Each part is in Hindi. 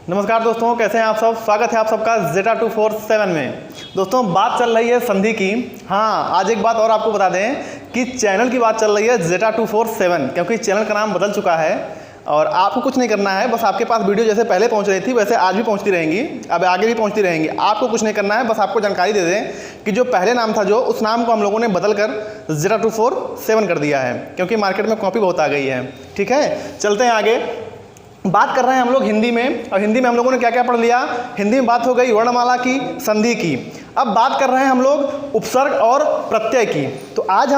नमस्कार दोस्तों, कैसे हैं आप सब। स्वागत है आप सबका ज़ेटा 247 में। दोस्तों बात चल रही है संधि की। हाँ, आज एक बात और आपको बता दें कि चैनल की बात चल रही है ज़ेटा 247, क्योंकि चैनल का नाम बदल चुका है और आपको कुछ नहीं करना है। बस आपके पास वीडियो जैसे पहले पहुंच रही थी वैसे आज भी पहुंचती रहेंगी, अब आगे भी पहुंचती रहेंगी। आपको कुछ नहीं करना है, बस आपको जानकारी दे दें कि जो पहले नाम था जो उस नाम को हम लोगों ने बदल कर ज़ेटा 247 कर दिया है, क्योंकि मार्केट में कॉपी बहुत आ गई है। ठीक है, चलते हैं आगे। बात कर रहे हैं हम लोग हिंदी में, और हिंदी में हम लोगों ने क्या क्या पढ़ लिया। हिंदी में बात हो गई वर्णमाला की, संधि की। अब बात कर रहे हैं हम लोग उपसर्ग और प्रत्यय की। तो आज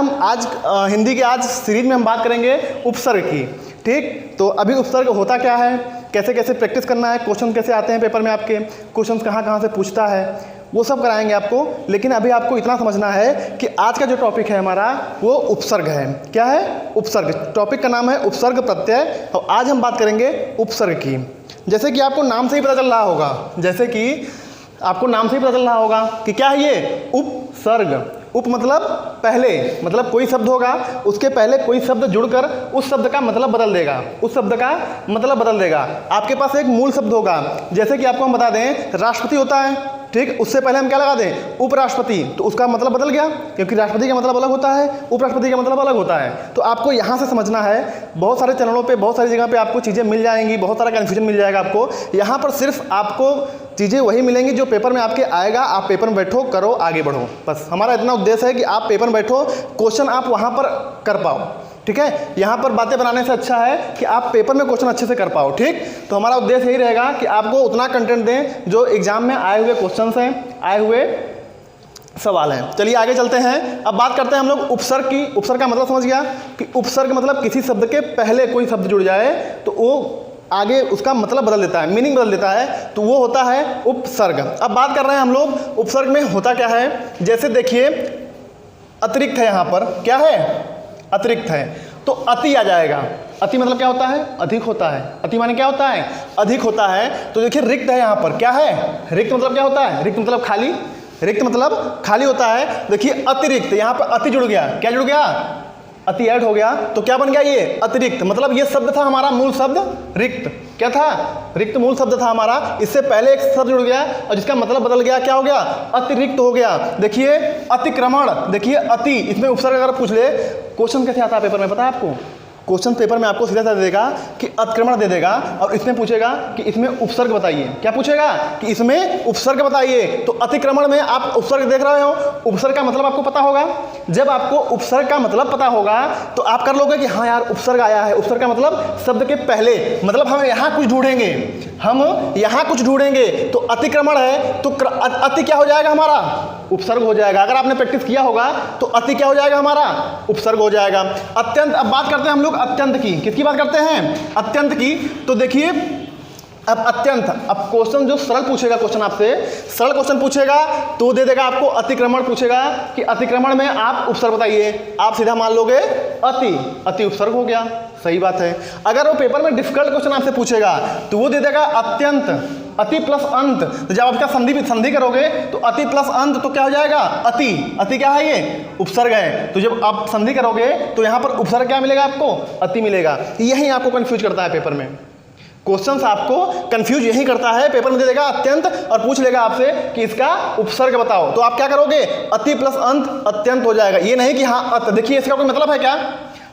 हिंदी के आज सीरीज में हम बात करेंगे उपसर्ग की। ठीक, तो अभी उपसर्ग होता क्या है, कैसे कैसे प्रैक्टिस करना है, क्वेश्चन कैसे आते हैं पेपर में, आपके क्वेश्चन कहाँ कहाँ से पूछता है, वो सब कराएंगे आपको। लेकिन अभी आपको इतना समझना है कि आज का जो टॉपिक है हमारा वो उपसर्ग है। क्या है? उपसर्ग। टॉपिक का नाम है उपसर्ग प्रत्यय, और आज हम बात करेंगे उपसर्ग की। जैसे कि आपको नाम से ही पता चल रहा होगा, कि क्या है ये उपसर्ग। उप मतलब पहले, मतलब कोई शब्द होगा उसके पहले कोई शब्द जुड़कर उस शब्द का मतलब बदल देगा, आपके पास एक मूल शब्द होगा। जैसे कि आपको हम बता दें राष्ट्रपति होता है, ठीक, उससे पहले हम क्या लगा दें उपराष्ट्रपति, तो उसका मतलब बदल गया, क्योंकि राष्ट्रपति का मतलब अलग होता है, उपराष्ट्रपति का मतलब अलग होता है। तो आपको यहाँ से समझना है। बहुत सारे चैनलों पे, बहुत सारी जगह पे आपको चीज़ें मिल जाएंगी, बहुत सारा कन्फ्यूजन मिल जाएगा आपको। यहाँ पर सिर्फ आपको चीज़ें वही मिलेंगी जो पेपर में आपके आएगा। आप पेपर में बैठो, करो, आगे बढ़ो। बस हमारा इतना उद्देश्य है कि आप पेपर में बैठो, क्वेश्चन आप वहाँ पर कर पाओ। ठीक है, यहाँ पर बातें बनाने से अच्छा है कि आप पेपर में क्वेश्चन अच्छे से कर पाओ। ठीक, तो हमारा उद्देश्य यही रहेगा कि आपको उतना कंटेंट दें जो एग्जाम में आए हुए क्वेश्चंस हैं, आए हुए सवाल हैं। चलिए आगे चलते हैं। अब बात करते हैं हम लोग उपसर्ग की। उपसर्ग का मतलब समझ गया कि उपसर्ग मतलब किसी शब्द के पहले कोई शब्द जुड़ जाए तो वो आगे उसका मतलब बदल देता है, मीनिंग बदल देता है, तो वो होता है उपसर्ग। अब बात कर रहे हैं हम लोग उपसर्ग में होता क्या है। जैसे देखिए अतिरिक्त है, यहाँ पर क्या है, अतिरिक्त है, तो अति आ जाएगा। अति मतलब क्या होता है, अधिक होता है। अति माने क्या होता है, अधिक होता है। तो देखिए रिक्त है, यहाँ पर क्या है, रिक्त मतलब क्या होता है, रिक्त मतलब खाली, रिक्त मतलब खाली होता है। देखिए अतिरिक्त, यहाँ पर अति जुड़ गया, क्या जुड़ गया, अति ऐड हो गया, तो क्या बन गया ये अतिरिक्त। मतलब ये शब्द था हमारा मूल शब्द रिक्त, क्या था, रिक्त मूल शब्द था हमारा। इससे पहले एक शब्द जुड़ गया और जिसका मतलब बदल गया, क्या हो गया, अतिरिक्त हो गया। देखिए अतिक्रमण, देखिए अति, इसमें उपसर्ग अगर पूछ ले, क्वेश्चन कैसे आता है पेपर में पता है आपको। क्वेश्चन पेपर में आपको सीधा सा दे देगा कि अतिक्रमण दे देगा, और इसमें पूछेगा कि इसमें उपसर्ग बताइए। क्या पूछेगा कि इसमें उपसर्ग बताइए। तो अतिक्रमण में आप उपसर्ग देख रहे हो, उपसर्ग का मतलब आपको पता होगा। जब आपको उपसर्ग का मतलब पता होगा तो आप कर लोगे कि हाँ यार उपसर्ग आया है। उपसर्ग का मतलब शब्द के पहले, मतलब हम यहाँ कुछ ढूंढेंगे, तो अतिक्रमण है तो अति क्या हो जाएगा हमारा, उपसर्ग हो जाएगा। अगर आपने प्रैक्टिस किया होगा तो अति क्या हो जाएगा हमारा, उपसर्ग हो जाएगा। अत्यंत, अब बात करते हैं हम लोग अत्यंत की। किसकी बात करते हैं, अत्यंत की। तो देखिए अब अत्यंत, अब क्वेश्चन जो सरल पूछेगा, क्वेश्चन आपसे सरल क्वेश्चन पूछेगा तो दे देगा आपको अतिक्रमण, पूछेगा कि अतिक्रमण में आप उपसर्ग बताइए। आप सीधा मान लोगे अति उपसर्ग हो गया, सही बात है। अगर वो पेपर में डिफिकल्ट क्वेश्चन आपसे पूछेगा तो वो दे देगा अत्यंत, अति प्लस अंत। तो जब आपका संधि करोगे तो अति प्लस अंत तो क्या हो जाएगा, अति क्या है, ये उपसर्ग है। तो जब आप संधि करोगे तो यहाँ पर उपसर्ग क्या मिलेगा आपको, अति मिलेगा। यही आपको कंफ्यूज करता है पेपर में। क्वेश्चंस आपको कंफ्यूज यही करता है, पेपर में दे देगा अत्यंत और पूछ लेगा आपसे कि इसका उपसर्ग बताओ। तो आप क्या करोगे, अति प्लस अंत अत्यंत हो जाएगा। ये नहीं कि हाँ अत। देखिए इसका कोई मतलब है क्या।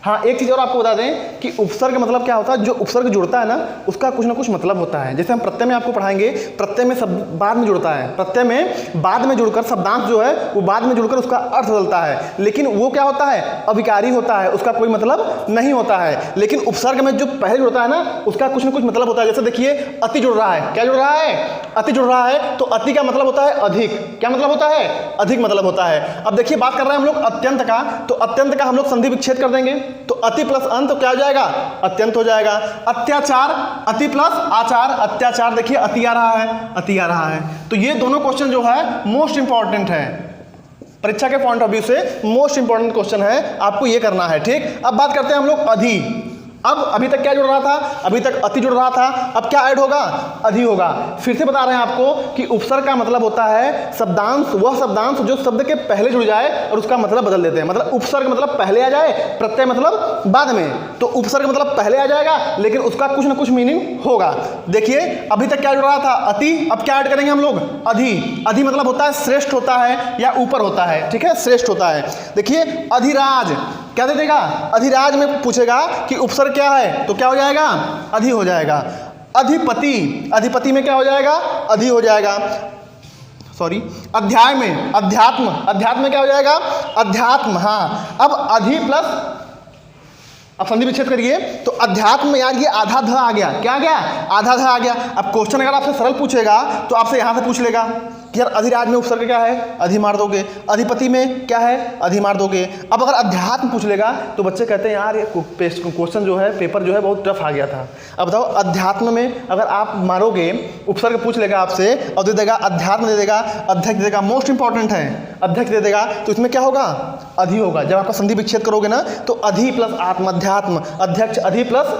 हाँ, एक चीज़ और आपको बता दें कि उपसर्ग मतलब क्या होता है, जो उपसर्ग जुड़ता है ना उसका कुछ ना कुछ मतलब होता है। जैसे हम प्रत्यय में आपको पढ़ाएंगे, प्रत्यय में शब्द बाद में जुड़ता है, प्रत्यय में बाद में जुड़कर शब्दांश जो है वो बाद में जुड़कर उसका अर्थ बदलता है, लेकिन वो क्या होता है, अविकारी होता है, उसका कोई मतलब नहीं होता है। लेकिन उपसर्ग में जो पहले जुड़ता है ना उसका कुछ ना कुछ मतलब होता है। जैसे देखिए अति जुड़ रहा है, क्या जुड़ रहा है, अति जुड़ रहा है, तो अति का मतलब होता है अधिक। क्या मतलब होता है, अधिक मतलब होता है। अब देखिए बात कर रहे हैं हम लोग अत्यंत का, तो अत्यंत का हम लोग संधि विच्छेद कर देंगे तो अति प्लस अंत तो क्या हो जाएगा, अत्यंत हो जाएगा। अत्याचार, अति प्लस आचार, अत्याचार, देखिए अति आ रहा है। तो ये दोनों क्वेश्चन जो है मोस्ट इंपॉर्टेंट है, परीक्षा के पॉइंट ऑफ व्यू से मोस्ट इंपॉर्टेंट क्वेश्चन है, आपको ये करना है। ठीक, अब बात करते हैं हम लोग अब अभी तक क्या जुड़ रहा था, अभी तक अति जुड़ रहा था, अब क्या ऐड होगा, अधि होगा। फिर से बता रहे हैं आपको कि उपसर्ग का मतलब होता है शब्दांश, वह शब्दांश जो शब्द के पहले जुड़ जाए और उसका मतलब बदल देते हैं। मतलब उपसर्ग मतलब पहले आ जाए, प्रत्यय मतलब बाद में। तो उपसर्ग मतलब पहले आ जाएगा लेकिन उसका कुछ ना कुछ मीनिंग होगा। देखिए अभी तक क्या जुड़ रहा था, अति, अब क्या ऐड करेंगे हम लोग, अधि। अधि मतलब होता है श्रेष्ठ होता है या ऊपर होता है, ठीक है, श्रेष्ठ होता है। देखिए अधिराज क्या दे देगा, अधिराज में पूछेगा कि उपसर्ग क्या है तो क्या हो जाएगा, अधि हो जाएगा। अधिपति, अधिपति में क्या हो जाएगा, अधि हो जाएगा, सॉरी। अध्याय में अध्यात्म, अध्यात्म में क्या हो जाएगा, अध्यात्म। हाँ, अब अधि प्लस, अब संधि विच्छेद करिए तो अध्यात्म में यार ये आधा ध आ गया, क्या आ गया, आधा ध आ गया। अब क्वेश्चन अगर आपसे सरल पूछेगा तो आपसे यहां से पूछ लेगा कि यार अधिराज में उपसर्ग क्या है, अधि मार दोगे। अधिपति में क्या है, अधि मार दोगे। अब अगर अध्यात्म पूछ लेगा तो बच्चे कहते हैं यार ये क्वेश्चन जो है, पेपर जो है बहुत टफ आ गया था। अब बताओ अध्यात्म में अगर आप मारोगे, उपसर्ग पूछ लेगा आपसे और दे देगा अध्यात्म, दे देगा अध्यक्ष, दे देगा, मोस्ट इंपॉर्टेंट है अध्यक्ष दे देगा, तो इसमें क्या होगा, अधि होगा। जब आपका संधि विच्छेद करोगे ना तो अधि प्लस आत्म, अध्यात्म, अध्यक्ष, अधि प्लस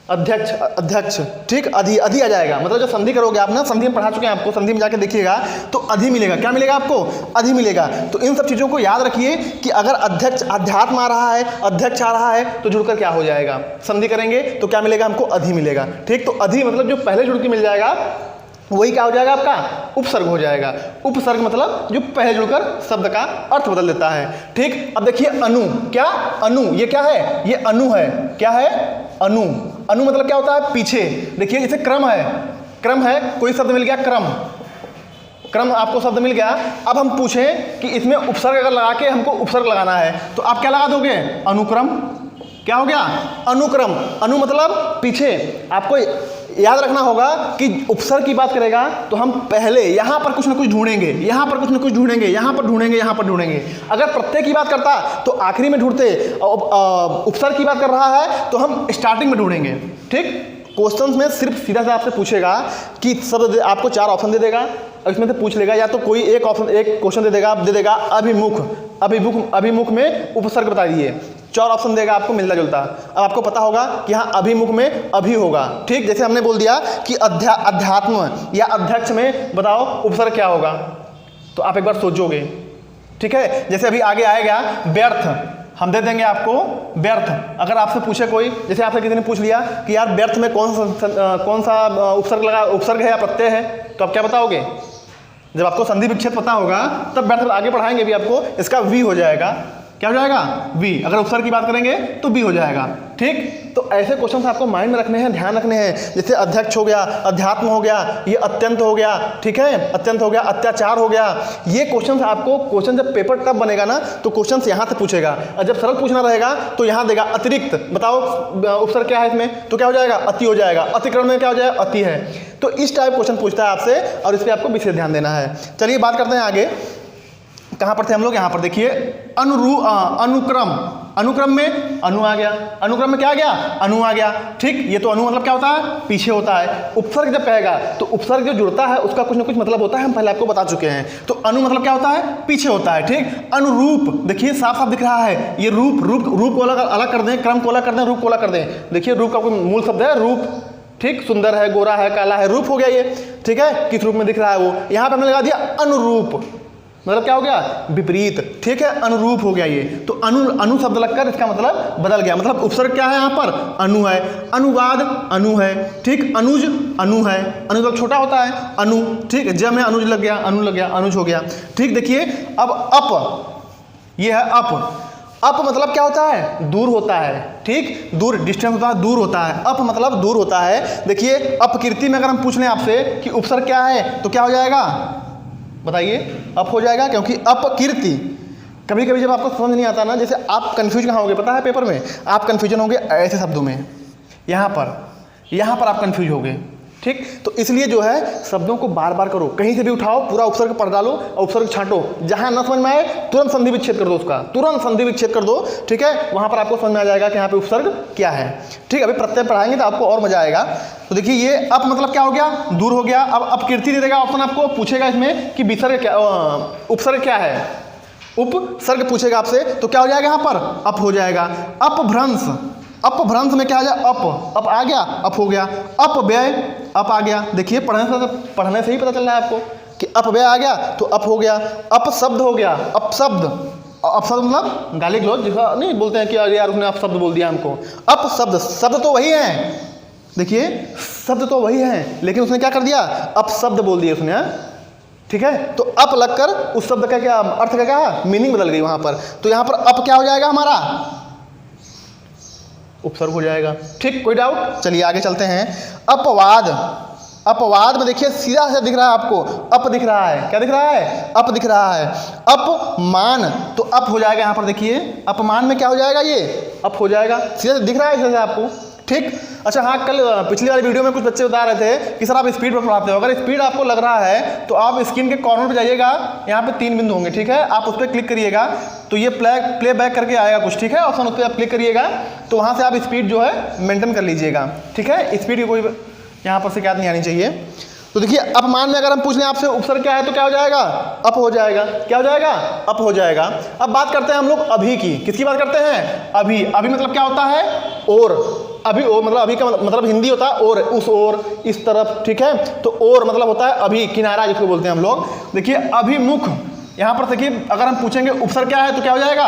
अध्यक्ष, अध्यक्ष, ठीक, अधि, अधि आ जाएगा। मतलब जब संधि करोगे आप ना, संधि में पढ़ा चुके हैं आपको, संधि में जाके देखिएगा तो अधि मिलेगा। क्या मिलेगा आपको, अधि मिलेगा। तो इन सब चीज़ों को याद रखिए कि अगर अध्यक्ष, अध्यात्म आ रहा है, अध्यक्ष आ रहा है तो जुड़कर क्या हो जाएगा, संधि करेंगे तो क्या मिलेगा हमको, अधि मिलेगा। ठीक, तो अधि मतलब जो पहले जुड़ के मिल जाएगा वही क्या हो जाएगा आपका, उपसर्ग हो जाएगा। उपसर्ग मतलब जो पहले जुड़कर शब्द का अर्थ बदल देता है। ठीक, अब देखिए अनु, क्या अनु, ये क्या है, ये अनु है, क्या है, अनु। अनु मतलब क्या होता है, पीछे। देखिए जैसे क्रम है, क्रम है, कोई शब्द मिल गया क्रम, क्रम आपको शब्द मिल गया। अब हम पूछें कि इसमें उपसर्ग अगर लगा के हमको उपसर्ग लगाना है तो आप क्या लगा दोगे, अनुक्रम। क्या हो गया, अनुक्रम। अनु मतलब पीछे। आपको याद रखना होगा कि उपसर्ग की बात करेगा तो हम पहले यहाँ पर कुछ ना कुछ ढूंढेंगे, यहाँ पर कुछ ना कुछ ढूंढेंगे, यहाँ पर ढूंढेंगे, यहाँ पर ढूंढेंगे। अगर प्रत्यय की बात करता तो आखिरी में ढूंढते, उपसर्ग की बात कर रहा है तो हम स्टार्टिंग में ढूंढेंगे। ठीक, क्वेश्चंस में सिर्फ सीधा से आपसे पूछेगा कि शब्द, आपको 4 ऑप्शन दे देगा और इसमें से पूछ लेगा, या तो कोई एक ऑप्शन, एक क्वेश्चन दे देगा, दे देगा अभिमुख, अभिमुख, अभिमुख में उपसर्ग बता दीजिए। 4 ऑप्शन देगा आपको मिलता जुलता। अब आपको पता होगा कि हाँ अभिमुख में अभी होगा। ठीक, जैसे हमने बोल दिया कि अध्यात्म या अध्यक्ष में बताओ उपसर्ग क्या होगा, तो आप एक बार सोचोगे। ठीक है, जैसे अभी आगे आएगा व्यर्थ, हम दे देंगे आपको व्यर्थ। अगर आपसे पूछे कोई, जैसे आपसे किसी ने पूछ लिया कि यार व्यर्थ में कौन सा उपसर्ग लगा, उपसर्ग है या प्रत्यय है, तो आप क्या बताओगे। जब आपको संधि विच्छेद पता होगा तब व्यर्थ आगे पढ़ाएंगे भी आपको, इसका वी हो जाएगा। क्या हो जाएगा, वी। अगर उपसर्ग की बात करेंगे तो बी हो जाएगा। ठीक, तो ऐसे क्वेश्चन आपको माइंड में रखने हैं, ध्यान रखने हैं। जैसे अध्यक्ष हो गया, अध्यात्म हो गया, ये अत्यंत हो गया, ठीक है, अत्यंत हो गया, अत्याचार हो गया। ये क्वेश्चन आपको, क्वेश्चन जब पेपर टफ बनेगा ना तो क्वेश्चन यहाँ से पूछेगा, और जब सरल पूछना रहेगा तो यहाँ देगा अतिरिक्त, बताओ उपसर्ग क्या है इसमें, तो क्या हो जाएगा, अति हो जाएगा। अतिक्रमण में क्या हो जाएगा, अति है। तो इस टाइप क्वेश्चन पूछता है आपसे और इस पर आपको विशेष ध्यान देना है। चलिए बात करते हैं आगे, कहाँ पर थे हम लोग, यहाँ पर देखिए अनुक्रम। अनुक्रम में अनु आ गया, अनुक्रम में क्या आ गया, अनु आ गया। ठीक, ये तो अनु मतलब क्या होता है, पीछे होता है। उपसर्ग जब कहेगा तो उपसर्ग जो जुड़ता है उसका कुछ ना कुछ मतलब होता है, हम पहले आपको बता चुके हैं। तो अनु मतलब क्या होता है, पीछे होता है। ठीक, अनुरूप, देखिए साफ साफ दिख रहा है, ये रूप, रूप को अलग कर दें, क्रम को अलग कर दें, रूप को अलग कर दें। देखिए रूप का कोई मूल शब्द है रूप। ठीक, सुंदर है, गोरा है, काला है, रूप हो गया ये। ठीक है, किस रूप में दिख रहा है वो, यहाँ पे हमने लगा दिया अनुरूप, मतलब क्या हो गया, विपरीत। ठीक है, अनुरूप हो गया ये। तो अनु शब्द लगकर इसका मतलब बदल गया। मतलब उपसर्ग क्या है यहाँ पर, अनु है। अनुवाद अनु है। ठीक, अनुज अनु है, अनु जब छोटा होता है अनु। ठीक, जब में अनुज लग गया, अनु लग गया, अनुज हो गया। ठीक, देखिए अब अप, ये है अप। अप मतलब क्या होता है, दूर होता है। ठीक, दूर, डिस्टेंस होता है, दूर होता है। अप मतलब दूर होता है। देखिए अपकीर्ति में अगर हम पूछ लें आपसे कि उपसर्ग क्या है तो क्या हो जाएगा, बताइए, अप हो जाएगा, क्योंकि अपकीर्ति। कभी कभी जब आपको समझ नहीं आता ना, जैसे आप कंफ्यूज कहाँ होंगे पता है, पेपर में आप कंफ्यूजन होंगे ऐसे शब्दों में, यहाँ पर आप कंफ्यूज होंगे। ठीक, तो इसलिए जो है शब्दों को बार बार करो, कहीं से भी उठाओ, पूरा उपसर्ग पढ़ डालो और उपसर्ग छांटो। जहाँ न समझ में आए तुरंत संधि विच्छेद कर दो, उसका तुरंत संधि विच्छेद कर दो। ठीक है, वहाँ पर आपको समझ में आ जाएगा कि यहाँ पे उपसर्ग क्या है। ठीक, अभी प्रत्यय पढ़ाएंगे तो आपको और मजा आएगा। तो देखिए ये अप मतलब क्या हो गया, दूर हो गया। अब अपकीर्ति दे देगा ऑप्शन, आपको पूछेगा इसमें कि विसर्ग क्या, उपसर्ग क्या है, उपसर्ग पूछेगा आपसे, तो क्या हो जाएगा यहाँ पर, अप हो जाएगा। अपभ्रंश, अपभ्रंश में क्या आ जाए, अप आ गया, अप हो गया। अपव्यय, अप आ गया। देखिए पढ़ने से ही पता चल रहा है आपको कि अपव्यय आ गया तो अप हो गया। अपशब्द हो गया, अपशब्द। अपशब्द मतलब गाली गलौज, जिसका नहीं बोलते हैं कि अरे यार उसने अपशब्द बोल दिया हमको। अपशब्द, शब्द तो वही है, देखिए शब्द तो वही है, लेकिन उसने क्या कर दिया, अपशब्द बोल दिया उसने। ठीक है, तो अप लगकर उस शब्द का क्या अर्थ, का क्या मीनिंग बदल गई वहां पर। तो यहां पर अप क्या हो जाएगा हमारा, उपसर्ग हो जाएगा। ठीक, कोई डाउट? चलिए आगे चलते हैं। अपवाद, अपवाद में देखिए सीधा से दिख रहा है आपको, अप दिख रहा है। क्या दिख रहा है, अप दिख रहा है। अपमान, तो अप हो जाएगा यहां पर, देखिए अपमान में क्या हो जाएगा, ये अप हो जाएगा। सीधा दिख रहा है इधर से आपको। ठीक, अच्छा हाँ, कल पिछली वाली वीडियो में कुछ बच्चे बता रहे थे कि सर आप स्पीड पर पढ़ाते हो। अगर स्पीड आपको लग रहा है तो आप स्क्रीन के कॉर्नर पे जाइएगा, यहाँ पे 3 बिंदु होंगे। ठीक है, आप उस पर क्लिक करिएगा तो ये प्ले बैक करके आएगा कुछ। ठीक है, ऑप्शन उस पर आप क्लिक करिएगा तो वहाँ से आप स्पीड जो है मेंटेन कर लीजिएगा। ठीक है, स्पीड की कोई यहाँ पर शिकायत नहीं आनी चाहिए। तो देखिए अपमान में अगर हम पूछ लें आपसे उपसर्ग क्या है तो क्या हो जाएगा, अप हो जाएगा। क्या हो जाएगा, अप हो जाएगा। अब बात करते हैं हम लोग अभी की। किसकी बात करते हैं, अभी। अभी मतलब क्या होता है, और। अभी और मतलब अभी का मतलब हिंदी होता है और, उस ओर, इस तरफ। ठीक है, तो और मतलब होता है अभी, किनारा जिसको बोलते हैं हम लोग। देखिए अभिमुख, यहाँ पर देखिए अगर हम पूछेंगे उपसर्ग क्या है तो क्या हो जाएगा,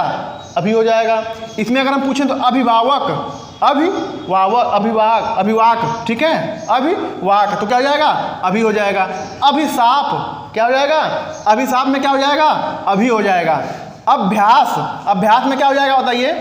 अभी हो जाएगा। इसमें अगर हम पूछें तो अभिभावक, अभिभावक, अभिवाक, अभिवाक। ठीक है, अभिवाक तो क्या हो जाएगा, अभी हो जाएगा। अभिशाप क्या हो जाएगा, अभिशाप में क्या हो जाएगा, अभी हो जाएगा। अभ्यास, अभ्यास में क्या हो जाएगा बताइए,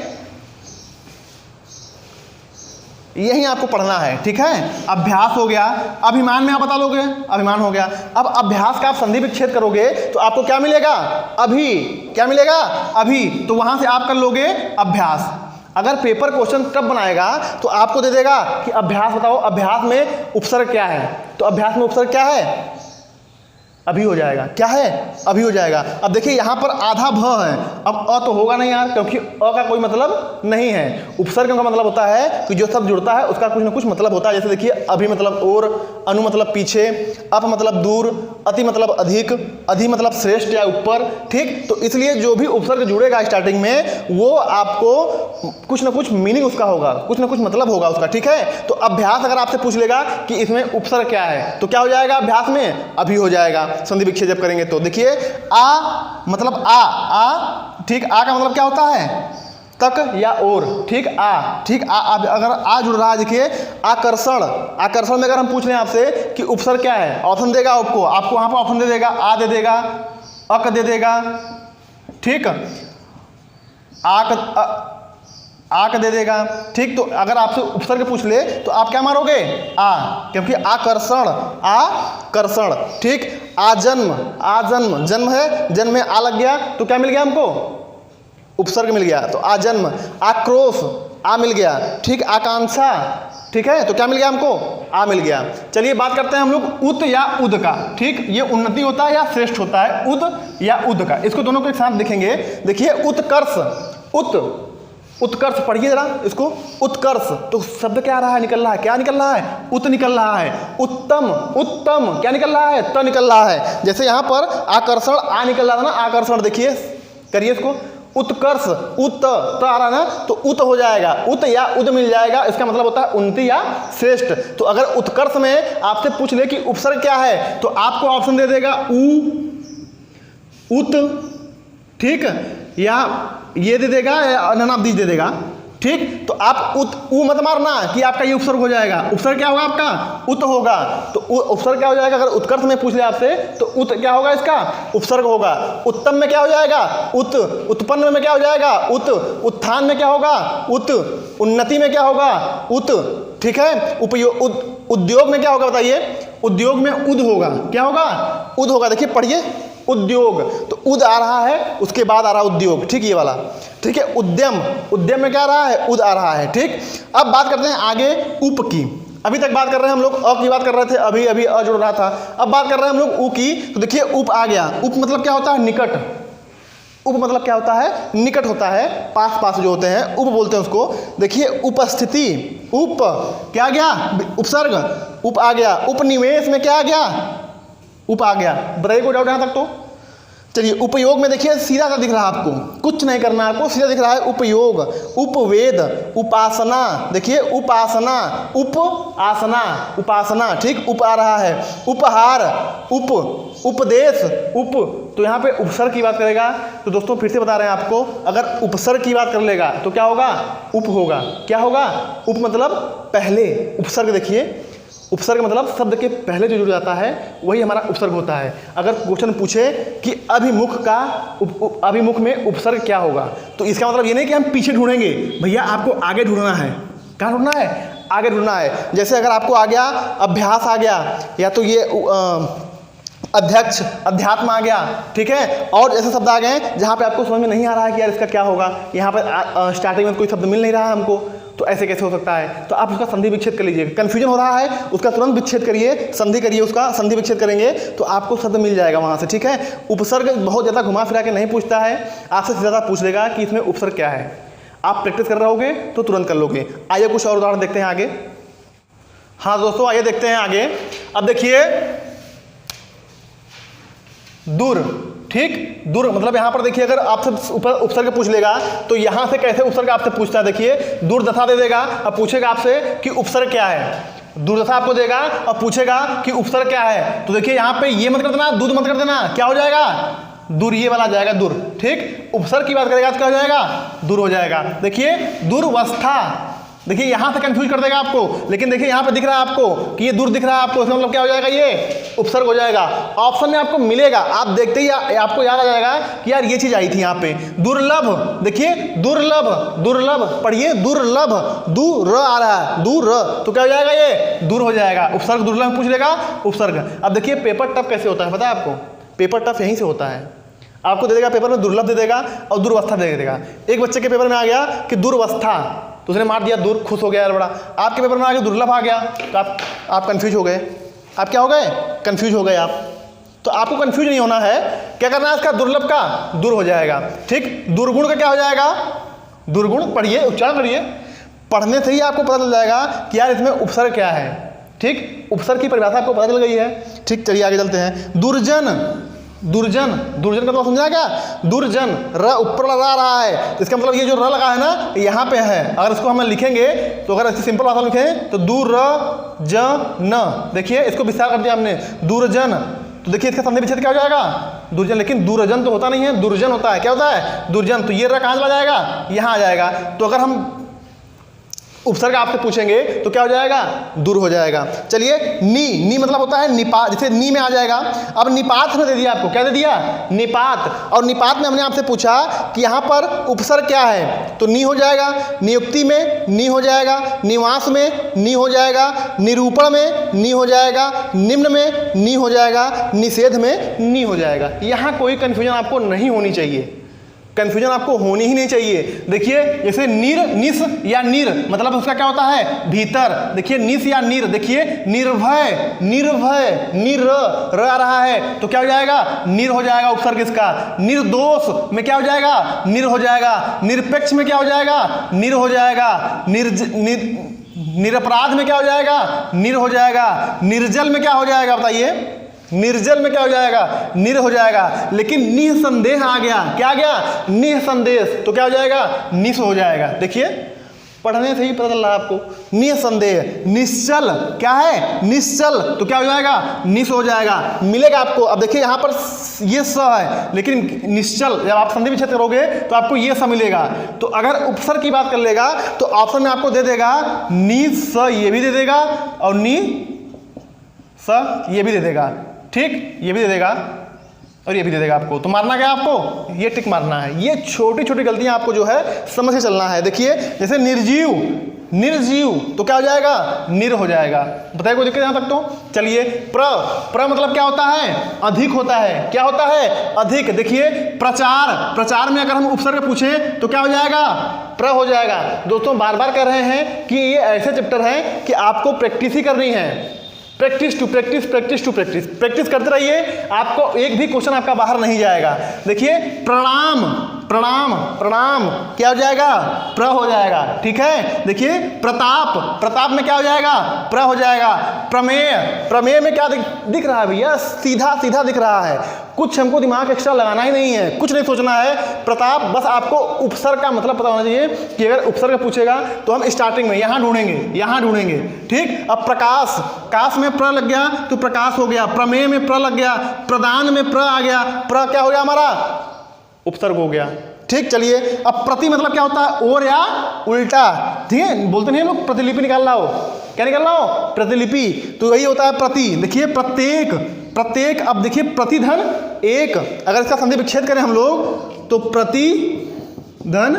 यही आपको पढ़ना है। ठीक है, अभ्यास हो गया। अभिमान में आप बता लोगे, अभिमान हो गया। अब अभ्यास का आप संधि विच्छेद करोगे तो आपको क्या मिलेगा, अभी। क्या मिलेगा, अभी। तो वहां से आप कर लोगे अभ्यास। अगर पेपर क्वेश्चन तब बनाएगा तो आपको दे देगा कि अभ्यास बताओ, अभ्यास में उपसर्ग क्या है, तो अभ्यास में उपसर्ग क्या है, अभी हो जाएगा। क्या है, अभी हो जाएगा। अब देखिए यहाँ पर आधा भ है, अब अ तो होगा नहीं यार, क्योंकि अ का कोई मतलब नहीं है। उपसर्ग का मतलब होता है कि जो शब्द जुड़ता है उसका कुछ ना कुछ मतलब होता है। जैसे देखिए अभी मतलब और, अनु मतलब पीछे, अप मतलब दूर, अति मतलब अधिक, अधि मतलब श्रेष्ठ या ऊपर। ठीक, तो इसलिए जो भी उपसर्ग जुड़ेगा स्टार्टिंग में वो आपको कुछ ना कुछ मीनिंग उसका होगा, कुछ ना कुछ मतलब होगा उसका। ठीक है, तो अभ्यास अगर आपसे पूछ लेगा कि इसमें उपसर्ग क्या है तो क्या हो जाएगा, अभ्यास में अभी हो जाएगा। संधि विच्छेद जब करेंगे तो देखिए आ मतलब आ। ठीक, आ का मतलब क्या होता है, तक या और। ठीक, आ। ठीक, अगर आ जुड़ रहा है देखिए आकर्षण। आकर्षण में अगर हम पूछ रहे हैं आपसे कि उपसर्ग क्या है, ऑप्शन देगा आपको वहां पर ऑप्शन दे देगा, आ दे देगा, अक दे देगा। ठीक, आक दे देगा। ठीक, तो अगर आपसे उपसर्ग पूछ ले तो आप क्या मारोगे, आ, क्योंकि आकर्षण, आकर्षण। ठीक, आजन्म, आजन्म, जन्म है, जन्म में आ लग गया तो क्या मिल गया हमको, उपसर्ग मिल गया, तो आजन्म। आक्रोश, आ मिल गया। ठीक, आकांक्षा। ठीक है, तो क्या मिल गया हमको, आ मिल गया। चलिए बात करते हैं हम लोग उत या उद का। ठीक, ये उन्नति होता है या श्रेष्ठ होता है, उद या उद का। इसको दोनों को एक साथ देखेंगे। देखिए उत्कर्ष, उत्कर्ष पढ़िए जरा इसको, उत्कर्ष। तो शब्द क्या आ रहा है, निकल रहा है, क्या निकल रहा है, उत निकल रहा है। उत्तम, उत्तम क्या निकल रहा है, त निकल रहा है। जैसे यहाँ पर आकर्षण आ निकल रहा था ना, आकर्षण। देखिए करिए इसको, उत्कर्ष, उत तो आ रहा ना, तो उत हो जाएगा, उत या उद मिल जाएगा। इसका मतलब होता है उन्नति या श्रेष्ठ। तो अगर उत्कर्ष में आपसे पूछ ले कि उपसर्ग क्या है तो आपको ऑप्शन दे देगा उ, उत। ठीक, या ये दे देगा या अनानाब्दीज दे देगा। ठीक, तो आप उ मत मारना कि आपका ये उपसर्ग हो जाएगा। उपसर्ग क्या होगा आपका, उत होगा। तो उपसर्ग क्या हो जाएगा, अगर उत्कर्ष में पूछ ले आपसे तो उत क्या होगा, इसका उपसर्ग होगा। उत्तम में क्या हो जाएगा, उत। उत्पन्न में क्या हो जाएगा, उत। उत्थान में क्या होगा, उत। उन्नति में क्या होगा, उत। ठीक है, उद्योग में क्या होगा बताइए, उद्योग में उद होगा। क्या होगा, उद होगा। देखिए पढ़िए, उद्योग, तो उद आ रहा है, उसके बाद आ रहा है उद्योग। ठीक, ये वाला। ठीक है, उद्यम, उद्यम में क्या आ रहा है, उद आ रहा है। ठीक, अब बात करते हैं आगे उप की। अभी तक बात कर रहे हैं हम लोग अ की बात कर रहे थे, अभी अभी अ जुड़ रहा था। अब बात कर रहे हैं हम लोग उ की। तो देखिए उप आ गया। उप मतलब क्या होता है, निकट। उप मतलब क्या होता है, निकट होता है, पास पास जो होते हैं उप बोलते हैं उसको। देखिए उपस्थिति, उप क्या आ गया, उपसर्ग, उप आ गया। उपनिवेश में क्या आ गया, उप आ गया। बताइए कोई डाउट यहाँ तक तो? चलिए उपयोग में देखिए सीधा सा दिख रहा है आपको, कुछ नहीं करना है आपको, सीधा दिख रहा है उपयोग, उपवेद, उपासना, देखिए उपासना, उप आसना, उपासना, ठीक, उप आ रहा है, उपहार, उप, उपदेश, उप, तो यहाँ पे उपसर्ग की बात करेगा तो दोस्तों फिर से बता रहे हैं आपको, अगर उपसर्ग की बात कर लेगा तो क्या होगा, उप होगा, क्या होगा, उप मतलब पहले, उपसर्ग देखिए, उपसर्ग मतलब शब्द के पहले जो जुड़ जाता है वही हमारा उपसर्ग होता है। अगर क्वेश्चन पूछे कि अभिमुख का अभिमुख में उपसर्ग क्या होगा, तो इसका मतलब ये नहीं कि हम पीछे ढूंढेंगे, भैया आपको आगे ढूंढना है। कहाँ ढूंढना है, आगे ढूंढना है। जैसे अगर आपको आ गया अभ्यास आ गया, या तो ये अध्यक्ष, अध्यात्म आ गया, ठीक है, और ऐसे शब्द आ गए जहाँ पे आपको समझ में नहीं आ रहा है कि यार इसका क्या होगा, यहाँ पर स्टार्टिंग में कोई शब्द मिल नहीं रहा है हमको, तो ऐसे कैसे हो सकता है, तो आप उसका संधि विच्छेद कर लीजिए। कन्फ्यूजन हो रहा है उसका तुरंत विच्छेद करिए, संधि करिए, उसका संधि विच्छेद करेंगे तो आपको शब्द मिल जाएगा वहाँ से, ठीक है। उपसर्ग बहुत ज़्यादा घुमा फिरा के नहीं पूछता है, आपसे ज़्यादा पूछ लेगा कि इसमें उपसर्ग क्या है। आप प्रैक्टिस कर रहोगे तो तुरंत कर लोगे। आइए कुछ और उदाहरण देखते हैं आगे। हाँ दोस्तों आइए देखते हैं आगे। अब देखिए दूर, ठीक, दूर मतलब यहाँ पर देखिए अगर आपसे उपसर्ग पूछ लेगा तो यहाँ से कैसे उपसर्ग आपसे पूछता है, देखिए दूरदशा दे देगा, अब पूछेगा आपसे कि उपसर्ग क्या है, दूरदशा आपको देगा और पूछेगा कि उपसर्ग क्या है, तो देखिए यहाँ पे ये मत कर देना, दूध मत कर देना, क्या हो जाएगा, दूर, ये वाला जाएगा दूर, ठीक। उपसर्ग की बात करेगा तो क्या हो जाएगा, दूर हो जाएगा। देखिए दूरवस्था, देखिए यहाँ से कंफ्यूज कर देगा आपको, लेकिन देखिए यहाँ पे दिख रहा है आपको कि ये दूर दिख रहा है आपको, इसका मतलब क्या हो जाएगा, ये उपसर्ग हो जाएगा। ऑप्शन में आपको मिलेगा, आप देखते ही आपको याद आ जाएगा कि यार ये चीज आई थी यहाँ पे। दुर्लभ, देखिए दुर्लभ, दुर्लभ पढ़िए, दुर्लभ, दूर आ रहा है, दूर, तो क्या हो जाएगा, ये दूर हो जाएगा। उपसर्ग दुर्लभ पूछ लेगा, उपसर्ग। अब देखिए पेपर टफ कैसे होता है पता है आपको, पेपर टफ यहीं से होता है। आपको दे देगा पेपर में दुर्लभ दे देगा और दुर्वस्था दे देगा। एक बच्चे के पेपर में आ गया कि दुर्वस्था, तो उसने मार दिया दूर, खुश हो गया यार बड़ा। आपके पेपर में आ गया दुर्लभ आ गया, तो आप कंफ्यूज हो गए। आप क्या हो गए, कंफ्यूज हो गए आप। तो आपको कंफ्यूज नहीं होना है, क्या करना है, इसका दुर्लभ का दूर हो जाएगा, ठीक। दुर्गुण का क्या हो जाएगा, दुर्गुण पढ़िए, उच्चारण करिए, पढ़ने से ही आपको पता चल जाएगा कि यार इसमें उपसर्ग क्या है, ठीक। उपसर्ग की परिभाषा आपको पता चल गई है, ठीक। चलिए आगे चलते हैं। दुर्जन, दुर्जन, दुर्जन का मतलब समझा क्या, दुर्जन, र ऊपर लगा रहा है, इसका मतलब ये जो र लगा है ना यहाँ पे है। अगर इसको हम लिखेंगे तो अगर ऐसे सिंपल भाषा लिखें तो दूर जन, देखिए इसको विस्तार कर दिया हमने, दुर्जन, तो देखिए इसका संधि विच्छेद क्या हो जाएगा, दुर्जन, लेकिन दुर्जन तो होता नहीं है, दुर्जन होता है। क्या होता है, दुर्जन, तो ये र कहाँ चला जाएगा, यहाँ आ जाएगा। तो अगर हम उपसर्ग आपसे पूछेंगे तो क्या हो जाएगा, दूर हो जाएगा। चलिए नी मतलब होता है निपात, जैसे नी में आ जाएगा। अब निपात हमने दे दिया आपको, क्या दे दिया, निपात। और निपात में हमने आपसे पूछा कि यहाँ पर उपसर्ग क्या है, तो नी हो जाएगा। नियुक्ति में नी हो जाएगा, निवास में नी हो जाएगा, निरूपण में नी हो जाएगा, निम्न में नी हो जाएगा, निषेध में नी हो जाएगा। यहाँ कोई कन्फ्यूजन आपको नहीं होनी चाहिए, कंफ्यूजन आपको होनी ही नहीं चाहिए। देखिए जैसे नीर, निस या नीर मतलब उसका क्या होता है, भीतर। देखिए निस या नीर, देखिए निर्भय, निर्भय, निर, र आ रहा है तो क्या हो जाएगा, निर हो जाएगा उपसर्ग इसका। निर्दोष में क्या हो जाएगा, निर हो जाएगा। निरपेक्ष में क्या हो जाएगा, निर हो जाएगा। निरपराध में क्या हो जाएगा, निर हो जाएगा। निर्जल में क्या हो जाएगा बताइए, निर्जल में क्या हो जाएगा, निर हो जाएगा। लेकिन निसंदेह आ गया, क्या आ गया, निसंदेश, तो क्या हो जाएगा, निस हो जाएगा। देखिए पढ़ने से ही पता चल रहा है आपको। निसंदेह, निश्चल क्या है, निश्चल, तो क्या हो जाएगा, निस हो जाएगा। मिलेगा आपको। अब देखिए यहाँ पर ये स है, लेकिन निश्चल जब आप संधि विच्छेद करोगे तो आपको ये स मिलेगा। तो अगर उपसर्ग की बात कर लेगा तो ऑप्शन में आपको दे देगा नि स, ये भी दे देगा, और नि स ये भी दे देगा, ठीक, ये भी दे देगा और ये भी दे देगा आपको। तो मारना क्या आपको, ये टिक मारना है। ये छोटी छोटी गलतियां आपको जो है समझ के चलना है। देखिए जैसे निर्जीव, निर्जीव तो क्या हो जाएगा, निर हो जाएगा। बताइए कोई दिक्कत यहाँ तक तो। चलिए प्र मतलब क्या होता है, अधिक होता है। क्या होता है, अधिक। देखिए प्रचार, प्रचार में अगर हम उपसर्ग पूछें तो क्या हो जाएगा, प्र हो जाएगा। दोस्तों बार बार कह रहे हैं कि ये ऐसे चैप्टर हैं कि आपको प्रैक्टिस ही करनी है। Practice to practice, practice to practice, practice करते रहिए, आपको एक भी क्वेश्चन आपका बाहर नहीं जाएगा। देखिए प्रणाम, प्रणाम, प्रणाम क्या हो जाएगा? प्र हो जाएगा। ठीक है, देखिए प्रताप, प्रताप में क्या हो जाएगा? प्र हो जाएगा। प्रमेय, प्रमेय में क्या दिख रहा है भैया? सीधा सीधा दिख रहा है, कुछ हमको दिमाग एक्स्ट्रा लगाना ही नहीं है, कुछ नहीं सोचना है। प्रताप, बस आपको उपसर्ग का मतलब पता होना चाहिए कि अगर उपसर्ग पूछेगा तो हम स्टार्टिंग में यहाँ ढूंढेंगे, यहाँ ढूंढेंगे। ठीक, अब प्रकाश, काश में प्र लग गया तो प्रकाश हो गया। प्रमेय में प्र लग गया, प्रदान में प्र आ गया, प्र क्या हो गया हमारा? उपसर्ग हो गया। ठीक, चलिए अब प्रति मतलब क्या होता है? और या उल्टा। ठीक है, बोलते नहीं हम लोग प्रतिलिपि निकालना हो, क्या निकालना हो? प्रतिलिपि। तो वही होता है प्रति। देखिए प्रत्येक, प्रत्येक। अब देखिए प्रतिधन एक, अगर इसका संधि विच्छेद करें हम लोग तो प्रतिधन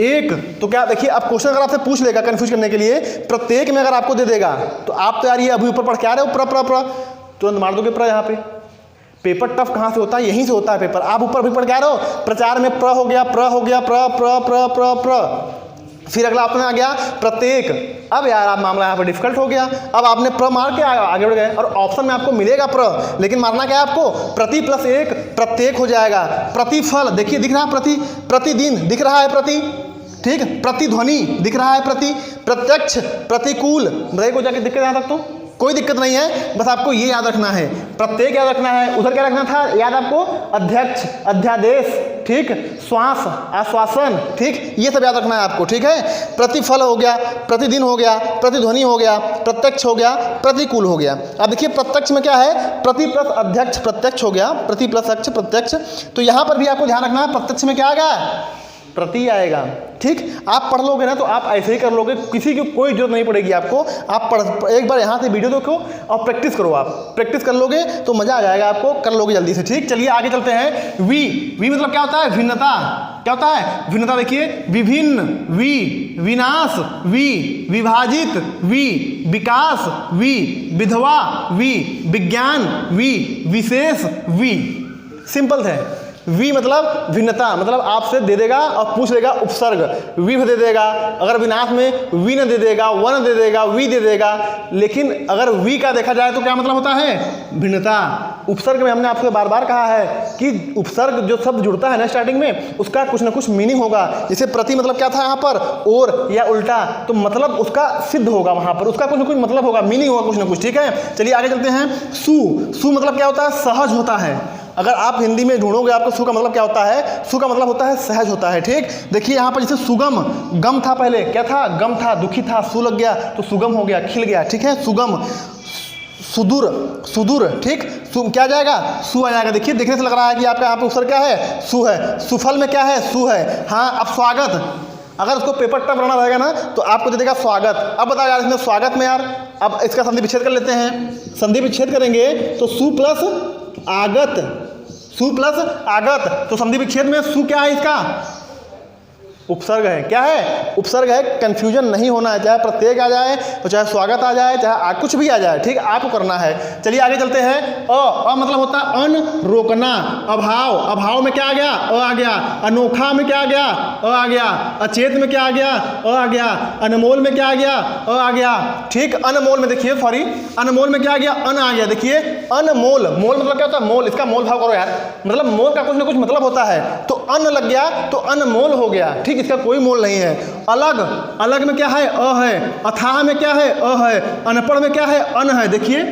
एक, तो क्या देखिए अब क्वेश्चन अगर आपसे पूछ लेगा कंफ्यूज करने के लिए, प्रत्येक में अगर आपको दे देगा तो आप तो यार ये अभी ऊपर पढ़ के आ रहे हो प्र प्र प्र, तुरंत मार दोगे प्र। यहाँ पे पेपर टफ कहाँ से होता है? यहीं से होता है पेपर। आप ऊपर भी पढ़ के आ रहे हो, प्रचार में प्र हो गया, प्र हो गया, प्र प्र प्र प्र प्र। फिर अगला ऑप्शन आ गया प्रत्येक। अब यार आप मामला यहाँ पर डिफिकल्ट हो गया, अब आपने प्र मार के आगे बढ़ गए और ऑप्शन में आपको मिलेगा प्र, लेकिन मारना क्या है आपको? प्रति प्लस एक, प्रत्येक हो जाएगा। प्रतिफल, देखिए दिख रहा है प्रति, प्रतिदिन दिख रहा है प्रति। ठीक, प्रतिध्वनि दिख रहा है प्रति। प्रत्यक्ष, प्रतिकूल, बताइए को जाके दिक्कत यहाँ तक तो कोई दिक्कत नहीं है, बस आपको ये याद रखना है, प्रत्येक याद रखना है। उधर क्या रखना था याद आपको? अध्यक्ष, अध्यादेश, ठीक, श्वास, आश्वासन, ठीक, ये सब याद रखना है आपको। ठीक है, प्रतिफल हो गया, प्रतिदिन हो गया, प्रतिध्वनि हो गया, प्रत्यक्ष हो गया, प्रतिकूल हो गया। अब देखिए प्रत्यक्ष में क्या है? प्रति प्लस अध्यक्ष प्रत्यक्ष हो गया, प्रति प्लस अक्ष प्रत्यक्ष। तो यहाँ पर भी आपको ध्यान रखना है, प्रत्यक्ष में क्या आएगा? प्रति आएगा। ठीक, आप पढ़ लोगे ना तो आप ऐसे ही कर लोगे, किसी की कोई जरूरत नहीं पड़ेगी आपको। आप एक बार यहाँ से वीडियो देखो और प्रैक्टिस करो, आप प्रैक्टिस कर लोगे तो मजा आ जाएगा आपको, कर लोगे जल्दी से। ठीक, चलिए आगे चलते हैं। वी, वी मतलब क्या होता है? भिन्नता। क्या होता है? भिन्नता। देखिए विभिन्न, वी, विनाश, वी, विभाजित, वी, विकास, वी, विधवा, वी, विज्ञान, वी, विशेष, वी। सिंपल है। वी मतलब भिन्नता, मतलब आपसे दे देगा और पूछ लेगा उपसर्ग, वी दे देगा। अगर विनाश में वी न दे देगा, वन दे देगा, वी दे देगा। लेकिन अगर वी का देखा जाए तो क्या मतलब होता है? भिन्नता। उपसर्ग में हमने आपसे बार बार कहा है कि उपसर्ग जो शब्द जुड़ता है ना स्टार्टिंग में, उसका कुछ ना कुछ मीनिंग होगा। जैसे प्रति मतलब क्या था यहाँ पर? और या उल्टा, तो मतलब उसका सिद्ध होगा, वहाँ पर उसका कुछ ना कुछ मतलब होगा, मीनिंग होगा कुछ ना कुछ। ठीक है, चलिए आगे चलते हैं। सु, सु मतलब क्या होता है? सहज होता है। अगर आप हिंदी में ढूंढोगे आपको सु का मतलब क्या होता है? सु का मतलब होता है सहज होता है। ठीक, देखिए यहाँ पर जैसे सुगम, गम था पहले, क्या था? गम था, दुखी था, सु लग गया तो सुगम हो गया, खिल गया। ठीक है, सुगम। सुदूर, सुदूर, ठीक, क्या जाएगा? सु आ जाएगा। देखिए देखने से लग रहा है कि आपका यहाँ पर उत्तर क्या है? सु है। सुफल में क्या है? सु है। हाँ, अब स्वागत, अगर उसको पेपर टफ बनाना रहेगा ना तो आपको दे देगा स्वागत। अब बताओ यार इसमें स्वागत में यार, अब इसका संधि विच्छेद कर लेते हैं। संधि विच्छेद करेंगे तो सु प्लस आगत, सु प्लस आगत, तो संधि विच्छेद में सु क्या है? इसका उपसर्ग है। क्या है? उपसर्ग है। कंफ्यूजन नहीं होना है, चाहे प्रत्येक आ जाए तो चाहे स्वागत आ जाए, चाहे कुछ भी आ जाए। ठीक, आपको करना है। चलिए आगे चलते हैं। अ मतलब होता है अन, रोकना। अभाव, अभाव में क्या आ गया? अ आ गया। अनोखा में क्या आ गया? अ आ गया। अचेत में क्या आ गया? अ आ गया। अनमोल में क्या आ गया? अ आ गया। ठीक, अनमोल में देखिए, सॉरी, अनमोल में क्या आ गया? अन आ गया। देखिए अनमोल, मोल मतलब क्या होता है? मोल, इसका मोल भाव करो यार, मतलब मोल का कुछ ना कुछ मतलब होता है। तो अन लग गया तो अनमोल हो गया। ठीक, इसका कोई मोल नहीं है। अलग, अलग में क्या है? अ है। अथाह में क्या है? अ है। अनपढ़ में क्या है? अन है। देखिए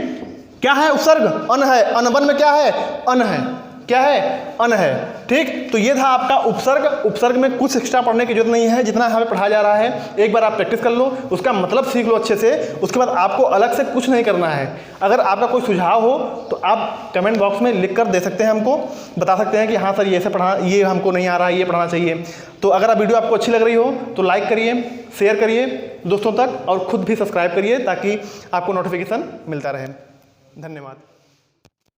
क्या है? उपसर्ग अन है। अनबन में क्या है? अन है। क्या है? अन है। ठीक, तो ये था आपका उपसर्ग। उपसर्ग में कुछ एक्स्ट्रा पढ़ने की जरूरत नहीं है, जितना हमें पढ़ाया जा रहा है एक बार आप प्रैक्टिस कर लो, उसका मतलब सीख लो अच्छे से, उसके बाद आपको अलग से कुछ नहीं करना है। अगर आपका कोई सुझाव हो तो आप कमेंट बॉक्स में लिख कर दे सकते हैं, हमको बता सकते हैं कि हाँ सर ये ऐसे पढ़ा, ये हमको नहीं आ रहा है, ये पढ़ाना चाहिए। तो अगर वीडियो आपको अच्छी लग रही हो तो लाइक करिए, शेयर करिए दोस्तों तक, और खुद भी सब्सक्राइब करिए ताकि आपको नोटिफिकेशन मिलता रहे। धन्यवाद।